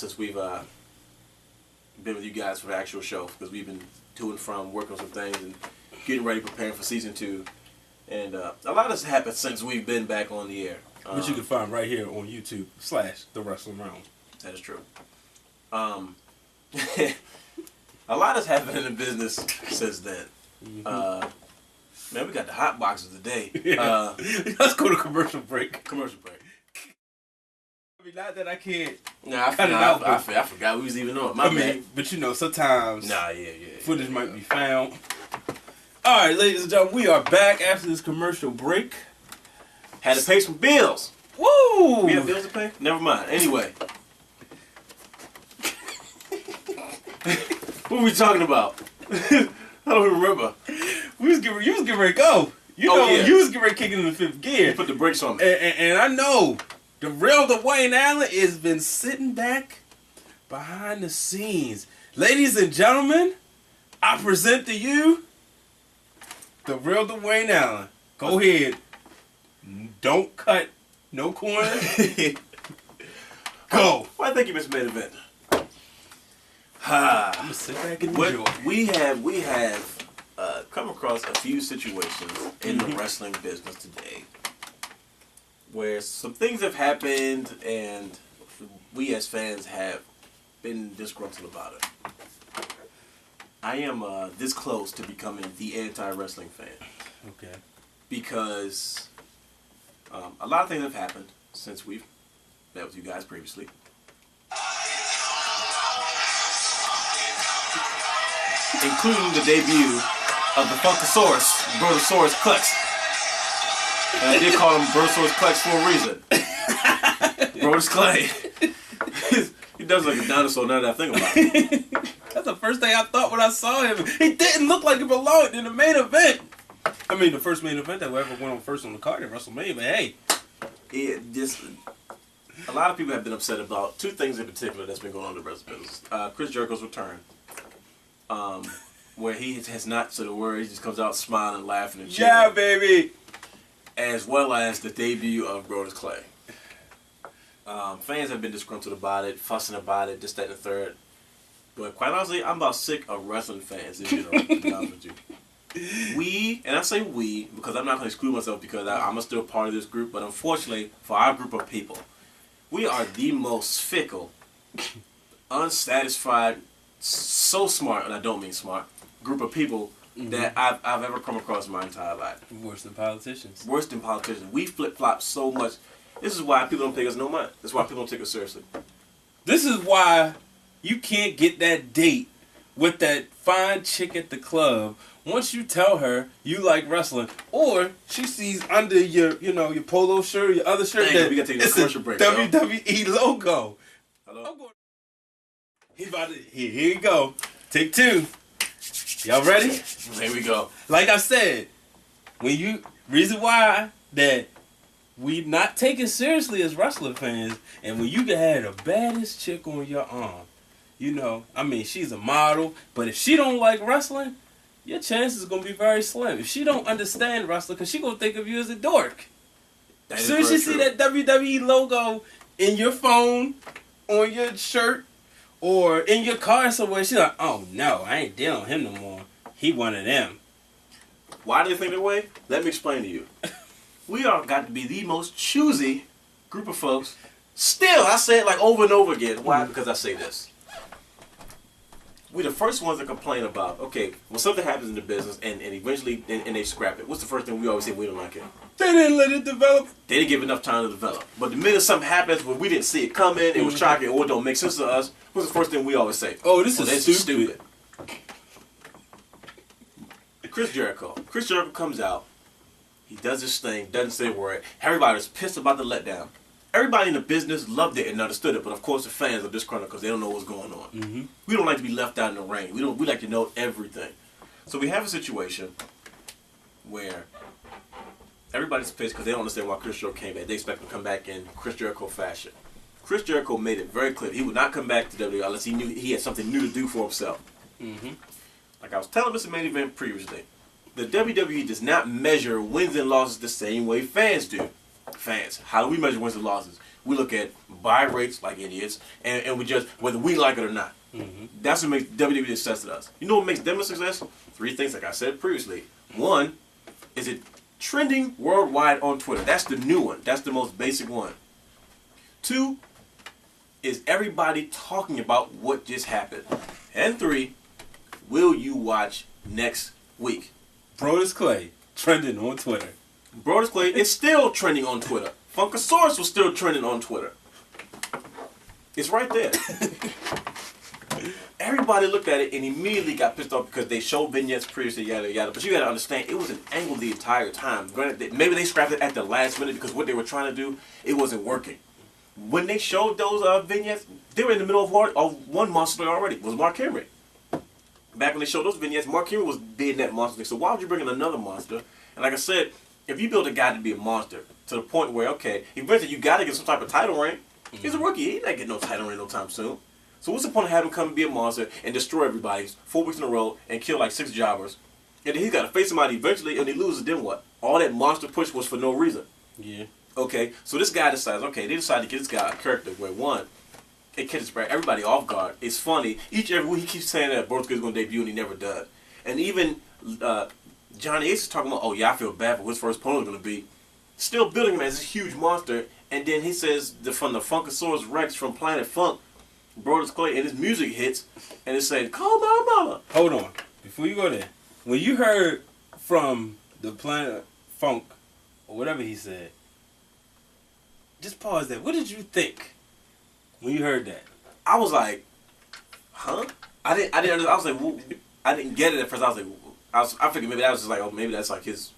since we've been with you guys for the actual show, because we've been to and from working on some things and getting ready, preparing for season 2. And a lot has happened since we've been back on the air. Which you can find right here on YouTube / The Wrestling Realm. That is true. A lot has happened in the business since then. Man, we got the hot boxes today. Let's go to commercial break. Commercial break. I mean, not that I can't cut it out. I forgot we was even on. My bad. But you know, sometimes yeah. footage might be found. All right, ladies and gentlemen, we are back after this commercial break. Had to pay some bills. Woo! We have bills to pay? Never mind. Anyway. What were we talking about? I don't even remember. You was getting ready to go. You was getting ready to kick it in the 5th gear. You put the brakes on me. And I know the real Dwayne Allen has been sitting back behind the scenes. Ladies and gentlemen, I present to you the real Dwayne Allen. Go ahead. Don't cut no corners. Go. Well, I think you missed main event. I'm gonna sit back and enjoy. We have come across a few situations in the wrestling business today where some things have happened and we as fans have been disgruntled about it. I am this close to becoming the anti-wrestling fan. Okay. Because a lot of things have happened since we've met with you guys previously. Including the debut of the Funkasaurus, Brodus Klex. And I did call him Brodus Klex for a reason. Brodus Clay. He does look like a dinosaur now that I think about it. That's the first thing I thought when I saw him. He didn't look like he belonged in the main event. I mean, the first main event that we ever went on first on the card at WrestleMania, but hey. A lot of people have been upset about 2 things in particular that's been going on in the wrestling business. Chris Jericho's return. Where he has not said a word, he just comes out smiling, laughing, and cheering. Yeah, baby! As well as the debut of Brodus Clay. Fans have been disgruntled about it, fussing about it, this, that, and the third. But quite honestly, I'm about sick of wrestling fans in general, to be honest with you. We, and I say we, because I'm not going to exclude myself because I'm still part of this group, but unfortunately, for our group of people, we are the most fickle, unsatisfied, so smart, and I don't mean smart, group of people that I've ever come across in my entire life. Worse than politicians. Worse than politicians. We flip-flop so much. This is why people don't pay us no mind. This is why people don't take us seriously. This is why you can't get that date with that fine chick at the club once you tell her you like wrestling, or she sees under your polo shirt, your other shirt, that we gotta take this commercial break. WWE logo. Hello? Here you go. Take 2. Y'all ready? Here we go. Like I said, reason why that we not taken seriously as wrestling fans, and when you can have the baddest chick on your arm, she's a model, but if she don't like wrestling, your chances are going to be very slim. If she don't understand wrestling, because she going to think of you as a dork. As soon as she see that WWE logo in your phone, on your shirt, or in your car somewhere, she's like, oh no, I ain't dealing with him no more. He one of them. Why do they think that way? Let me explain to you. We are got to be the most choosy group of folks. Still, I say it like over and over again. Why? Because I say this. We're the first ones to complain about, okay, when something happens in the business and eventually and they scrap it, what's the first thing we always say? We don't like it. They didn't let it develop. They didn't give enough time to develop. But the minute something happens where we didn't see it coming, it was shocking, or it don't make sense to us, what's the first thing we always say? Oh, this is stupid. Chris Jericho comes out. He does his thing, doesn't say a word. Everybody's pissed about the letdown. Everybody in the business loved it and understood it, but of course the fans are disgruntled because they don't know what's going on. We don't like to be left out in the rain. We like to know everything. So we have a situation where everybody's pissed because they don't understand why Chris Jericho came back. They expect him to come back in Chris Jericho fashion. Chris Jericho made it very clear he would not come back to WWE unless he knew he had something new to do for himself. Like I was telling Mr. Main Event previously, the WWE does not measure wins and losses the same way fans do. Fans, how do we measure wins and losses? We look at buy rates like idiots, and we just, whether we like it or not. Mm-hmm. That's what makes WWE a success to us. You know what makes them a success? 3 things, like I said previously. 1, is it trending worldwide on Twitter. That's the new one. That's the most basic one. 2, is everybody talking about what just happened. And 3, will you watch next week? Brodus Clay trending on Twitter. Brodus Clay is still trending on Twitter. Funkasaurus was still trending on Twitter. It's right there. Everybody looked at it and immediately got pissed off because they showed vignettes previously, yada yada. But you gotta understand, it was an angle the entire time. Granted, maybe they scrapped it at the last minute because what they were trying to do, it wasn't working. When they showed those vignettes, they were in the middle of one monster story already. It was Mark Henry. Back when they showed those vignettes, Mark Henry was being that monster thing. So why would you bring in another monster? And like I said, if you build a guy to be a monster to the point where, okay, eventually you got to get some type of title reign. He's a rookie. He's not getting no title reign no time soon. So what's the point of having him come and be a monster and destroy everybody 4 weeks in a row and kill like 6 jobbers? And then he's got to face somebody eventually, and he loses, then what? All that monster push was for no reason. Yeah. Okay, so this guy decides, okay, they decide to give this guy a character where, 1, it catches everybody off guard. It's funny. Every week he keeps saying that Brodus is going to debut, and he never does. And even Johnny Ace is talking about, oh, yeah, I feel bad for what his first opponent is going to be. Still building him as this huge monster. And then he says, from the Funkasaurus Rex from Planet Funk, Brodus Clay, and his music hits, and it's saying, call my mama. Hold on. Before you go there, when you heard from the Planet Funk, or whatever he said, just pause that. What did you think when you heard that? I was like, huh? I didn't understand. I was like, whoa. I didn't get it at first. I was like, I figured maybe that was just like, oh, maybe that's like his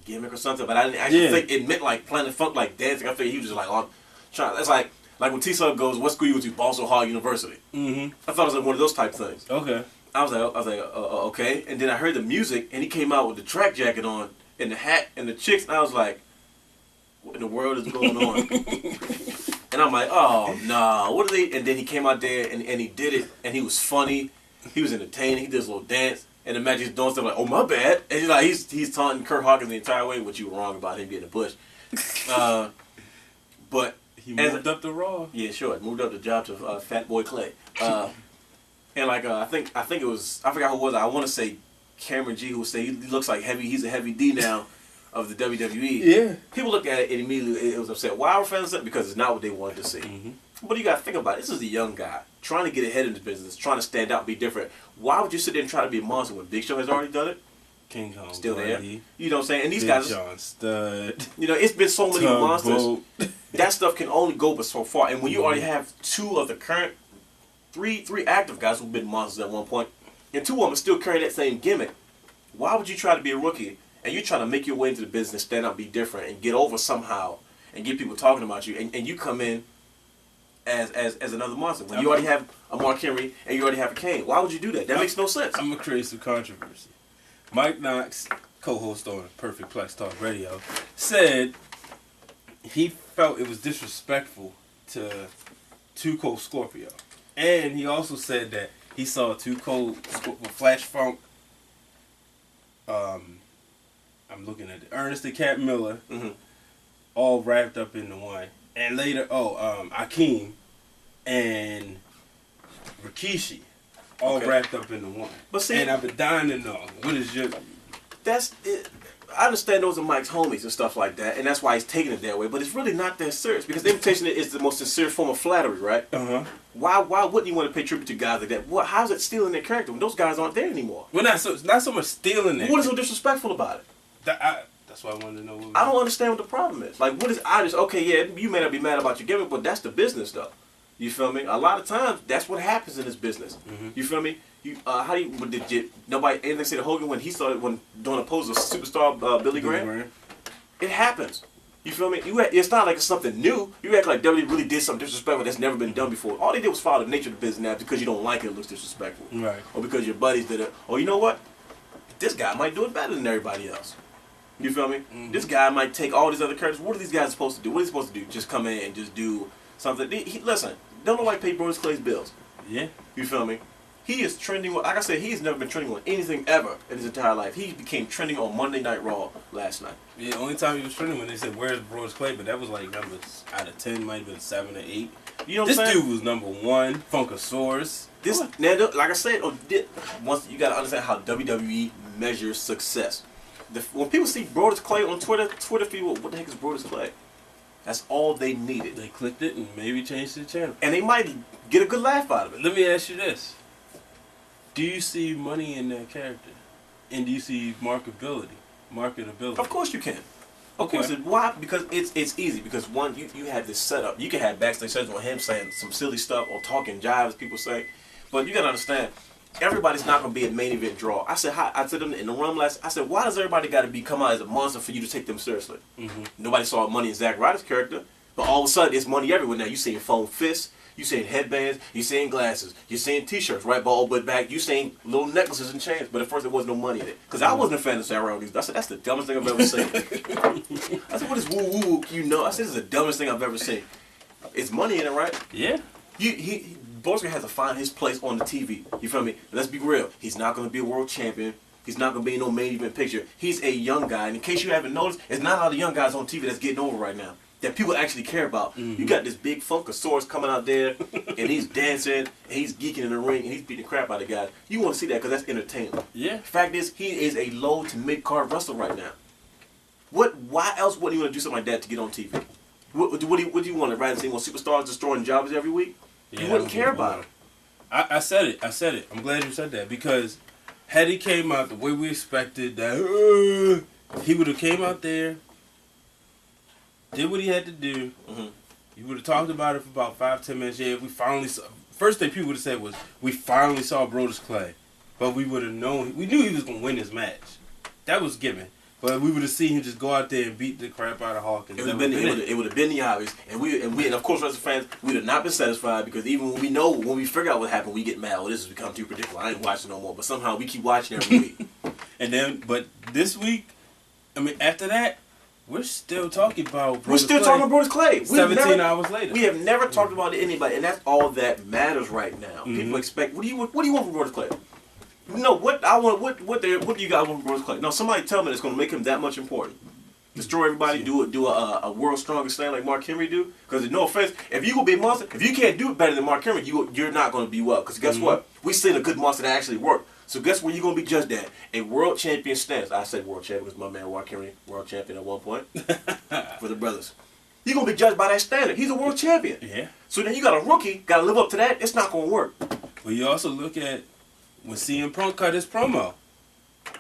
gimmick or something. But I didn't actually think it meant like Planet Funk, like dancing. I figured he was just like, oh, trying. That's like when T-Sub goes, what school you went to? Balsall Hall University. Mm-hmm. I thought it was like one of those type things. Okay. I was like, okay. And then I heard the music, and he came out with the track jacket on, and the hat, and the chicks, and I was like, what in the world is going on? And I'm like, oh, no, what are they? And then he came out there, and he did it, and he was funny. He was entertaining. He did his little dance. And the Magic's doing stuff like, oh, my bad. And he's taunting Kurt Hawkins the entire way, which you were wrong about him getting a push. But he moved up to Raw. Yeah, sure. Moved up the job to Fat Boy Clay. And like I think it was, I forgot who it was. I want to say Cameron G, who would say he looks like he's a heavy D now of the WWE. Yeah. People look at it and immediately it was upset. Why were fans upset? Because it's not what they wanted to see. Mm-hmm. But you got to think about it. This is a young guy trying to get ahead in this business, trying to stand out, be different. Why would you sit there and try to be a monster when Big Show has already done it? King Kong still there. Brady, you know what I'm saying? And these Big guys, John Studd. You know, it's been so many monsters. Boat. That stuff can only go but so far. And when you already have 2 of the current three active guys who've been monsters at one point, and 2 of them still carry that same gimmick, why would you try to be a rookie and you're trying to make your way into the business, stand out, be different, and get over somehow, and get people talking about you, and you come in as another monster when you already have a Mark Henry and you already have a Kane? Why would you do that? That makes no sense. I'm gonna create some controversy. Mike Knox, co-host on Perfect Plex Talk Radio, said he felt it was disrespectful to Too Cold Scorpio. And he also said that he saw Too Cold Scorpio, Flash Funk, I'm looking at it, Ernest and Cat Miller, all wrapped up into one. And later, Akeem and Rikishi, all wrapped up into one. But see, and I've been dying to know, what is your... That's it. I understand those are Mike's homies and stuff like that, and that's why he's taking it that way. But it's really not that serious because the invitation is the most sincere form of flattery, right? Why wouldn't you want to pay tribute to guys like that? How's it stealing their character when those guys aren't there anymore? Well, not so much stealing their. What is so disrespectful about it? That's why I wanted to know. I don't understand what the problem is. Like, what is okay? Yeah, you may not be mad about your gimmick, but that's the business, though. You feel me? A lot of times, that's what happens in this business. You feel me? Nobody anything say to Hogan when he started doing a pose of superstar Billy Graham? It happens. You feel me? It's not like it's something new. You act like WWE really did something disrespectful that's never been done before. All they did was follow the nature of the business now because you don't like it looks disrespectful. Right. Or because your buddies did it. Or you know what? This guy might do it better than everybody else. You feel me? This guy might take all these other characters. What are these guys supposed to do? What are they supposed to do? Just come in and just do something. Listen, don't nobody pay Brodus Clay's bills. Yeah. You feel me? He is trending. Like I said, he's never been trending on anything ever in his entire life. He became trending on Monday Night Raw last night. Yeah, only time he was trending when they said, "Where's Brodus Clay?" But that was like numbers out of 10, might have been 7 or 8. You know what this I'm saying? dude was number 1, Funkasaurus. This now, like I said, once you gotta understand how WWE measures success. When people see Brodus Clay on Twitter people, what the heck is Brodus Clay? That's all they needed. They clicked it and maybe changed the channel. And they might get a good laugh out of it. Let me ask you this. Do you see money in that character? And do you see marketability? Of course you can. Of Okay. course. Why? Because it's easy. Because one, you have this setup. You can have backstage sessions with him saying some silly stuff or talking jive, as people say. But you gotta understand, everybody's not gonna be a main event draw. I said them in the room last. I said, why does everybody got to come out as a monster for you to take them seriously? Mm-hmm. Nobody saw money in Zack Ryder's character, but all of a sudden it's money everywhere now. You seeing foam fists, you seeing headbands, you seeing glasses, you seeing T-shirts, right, ball but back. You seeing little necklaces and chains. But at first there wasn't no money in it, because I wasn't a fan of Zack Ryder. I said that's the dumbest thing I've ever seen. I said, what is woo woo? You know, I said this is the dumbest thing I've ever seen. It's money in it, right? Yeah. Brodus has to find his place on the TV. You feel me? Let's be real. He's not going to be a world champion. He's not going to be in no main event picture. He's a young guy. And in case you haven't noticed, it's not a lot of young guys on TV that's getting over right now that people actually care about. Mm-hmm. You got this big Funkasaurus coming out there, and he's dancing, and he's geeking in the ring, and he's beating the crap out of guys. You want to see that because that's entertainment. Yeah. The fact is, he is a low to mid-card wrestler right now. Why else would you want to do something like that to get on TV? What do you want to rather see more superstars destroying jobs every week? Yeah, you wouldn't care about it. I said it. I'm glad you said that, because had he came out the way we expected, that he would have came out there, did what he had to do. Mm-hmm. He would have talked about it for about 5-10 minutes. Yeah, we finally saw. First thing people would have said was, we finally saw Brodus Clay, but we would have known. We knew he was gonna win this match. That was given. But we would have seen him just go out there and beat the crap out of Hawkins. It would have been the obvious, and of course, as fans, we would have not been satisfied, because even when we figure out what happened, we get mad. Oh, this has become too predictable. I ain't watching no more. But somehow we keep watching every week. And then, but this week, I mean, after that, we're still talking about. We're still talking about Brodus Clay. 17 hours later, we have never talked about anybody, and that's all that matters right now. Mm-hmm. People expect. What do you want from Brodus Clay? No, what I want. What do you got from Brodus Clay? No, somebody tell me that's going to make him that much important. Destroy everybody, do a world's strongest slam like Mark Henry do. Because no offense, if you gonna be a monster, if you can't do it better than Mark Henry, you're not going to be well. Because guess what? We seen a good monster that actually worked. So guess where you're going to be judged at? A world champion stance. I said world champion because my man Mark Henry, world champion at one point for the brothers. You're going to be judged by that standard. He's a world champion. Yeah. So then you got a rookie, got to live up to that. It's not going to work. But you also look at when CM Punk cut his promo,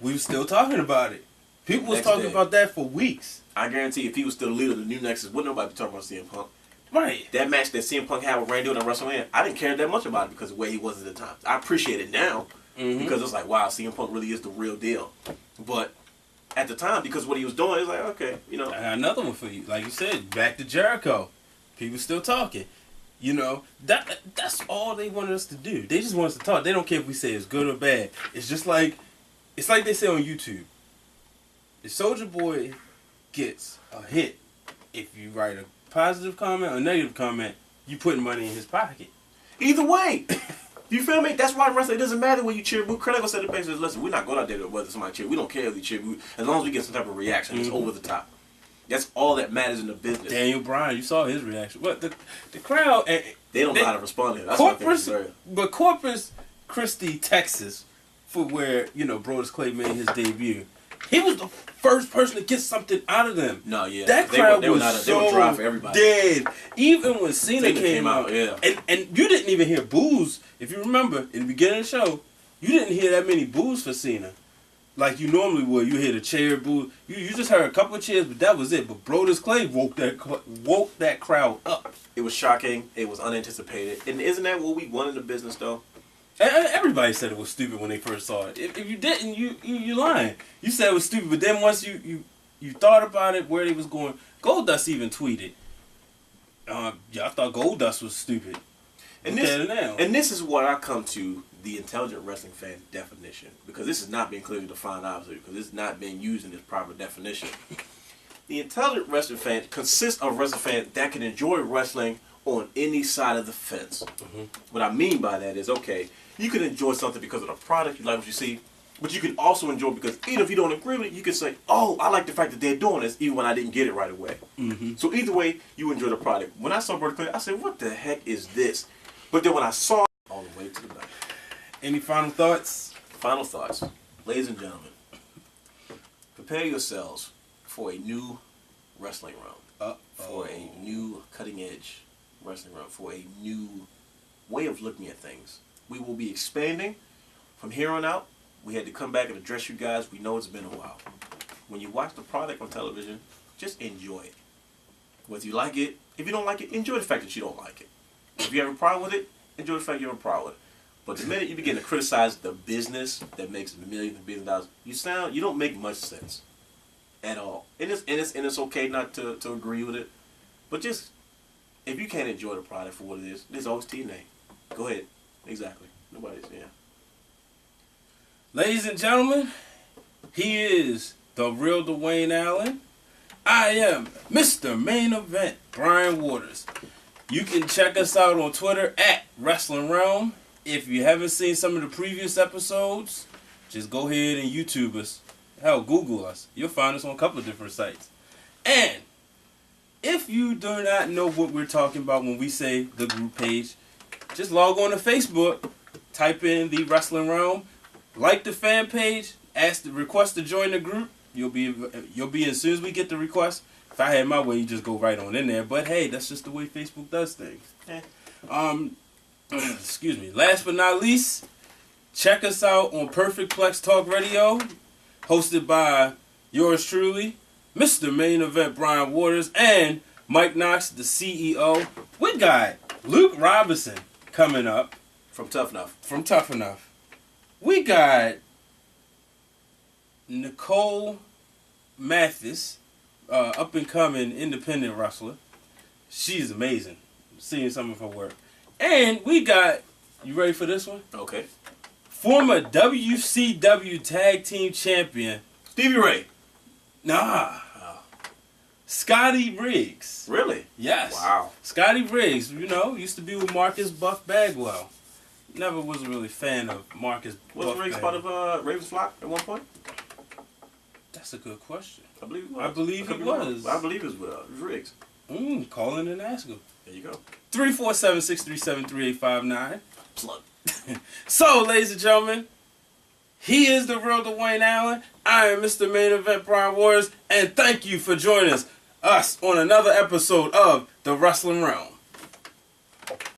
we were still talking about it. People was talking about that for weeks. I guarantee if he was still the leader of the new Nexus, wouldn't nobody be talking about CM Punk. Right. That match that CM Punk had with Randy Orton at WrestleMania, I didn't care that much about it because of the way he was at the time. I appreciate it now because it's like, wow, CM Punk really is the real deal. But at the time, because what he was doing, it's like, okay, you know. I got another one for you. Like you said, back to Jericho. People still talking. You know, that's all they wanted us to do. They just want us to talk. They don't care if we say it's good or bad. It's just like, it's like they say on YouTube. If Soulja Boy gets a hit, if you write a positive comment or a negative comment, you putting money in his pocket. Either way. You feel me? That's why wrestling, it doesn't matter when you cheer. Critical said the basis, listen, we're not going out there to whether somebody cheer. We don't care if they cheer. As long as we get some type of reaction, it's over the top. That's all that matters in the business. Daniel Bryan, you saw his reaction. But the crowd, they don't know how to respond to it. That's what I think. But Corpus Christi, Texas, for where, you know, Brodus Clay made his debut, he was the first person to get something out of them. No, yeah. That crowd they was they were dry for everybody. Dead. Even when Cena came out, yeah. And you didn't even hear boos. If you remember, in the beginning of the show, you didn't hear that many boos for Cena. Like you normally would. You hear the chair boo. You just heard a couple of cheers, but that was it. But Brodus Clay woke that crowd up. It was shocking. It was unanticipated. And isn't that what we want in the business, though? Everybody said it was stupid when they first saw it. If you didn't, you lying. You said it was stupid, but then once you thought about it, where they was going, Goldust even tweeted, "I thought Goldust was stupid." And this is what I come to the intelligent wrestling fan's definition, because this is not being clearly defined, obviously, because it's not being used in its proper definition. The intelligent wrestling fan consists of wrestling fans that can enjoy wrestling on any side of the fence. What I mean by that is, okay, you can enjoy something because of the product, you like what you see, but you can also enjoy because even if you don't agree with it, you can say, oh, I like the fact that they're doing this, even when I didn't get it right away. So either way, you enjoy the product. When I saw Brodus, I said, what the heck is this? But then when I saw it, all the way to the back. Any final thoughts? Final thoughts. Ladies and gentlemen, prepare yourselves for a new wrestling realm. For a new cutting edge wrestling realm. For a new way of looking at things. We will be expanding from here on out. We had to come back and address you guys. We know it's been a while. When you watch the product on television, just enjoy it. Whether you like it, if you don't like it, enjoy the fact that you don't like it. If you have a problem with it, enjoy the fact you have a problem with it. But the minute you begin to criticize the business that makes millions and billions of dollars, you don't make much sense at all. And it's okay not to agree with it. But just, if you can't enjoy the product for what it is, there's always TNA. Go ahead. Exactly. Nobody's, yeah. Ladies and gentlemen, he is the real Dwayne Allen. I am Mr. Main Event, Brian Waters. You can check us out on Twitter at Wrestling Realm. If you haven't seen some of the previous episodes, just go ahead and YouTube us. Hell, Google us. You'll find us on a couple of different sites. And if you do not know what we're talking about when we say the group page, just log on to Facebook, type in the Wrestling Realm, like the fan page, request to join the group. You'll be as soon as we get the request. If I had my way, you just go right on in there. But hey, that's just the way Facebook does things. Excuse me. Last but not least, check us out on Perfect Plex Talk Radio, hosted by yours truly, Mr. Main Event Brian Waters, and Mike Knox, the CEO. We got Luke Robinson coming up. From Tough Enough. We got Nicole Mathis, up and coming independent wrestler. She's amazing. Seeing some of her work. And we got, you ready for this one? Okay. Former WCW Tag Team Champion. Stevie Ray. Nah. Scotty Riggs. Really? Yes. Wow. Scotty Riggs, used to be with Marcus Buff Bagwell. Never was a really fan of Marcus Was Buff Riggs part of Ravens Flock at one point? That's a good question. I believe he was. I believe he was. I believe it was Riggs. Call in and ask him. There you go. 347-637-3859. Plug. So, ladies and gentlemen, he is the real Dwayne Allen. I am Mr. Main Event Brian Waters, and thank you for joining us on another episode of The Wrestling Realm.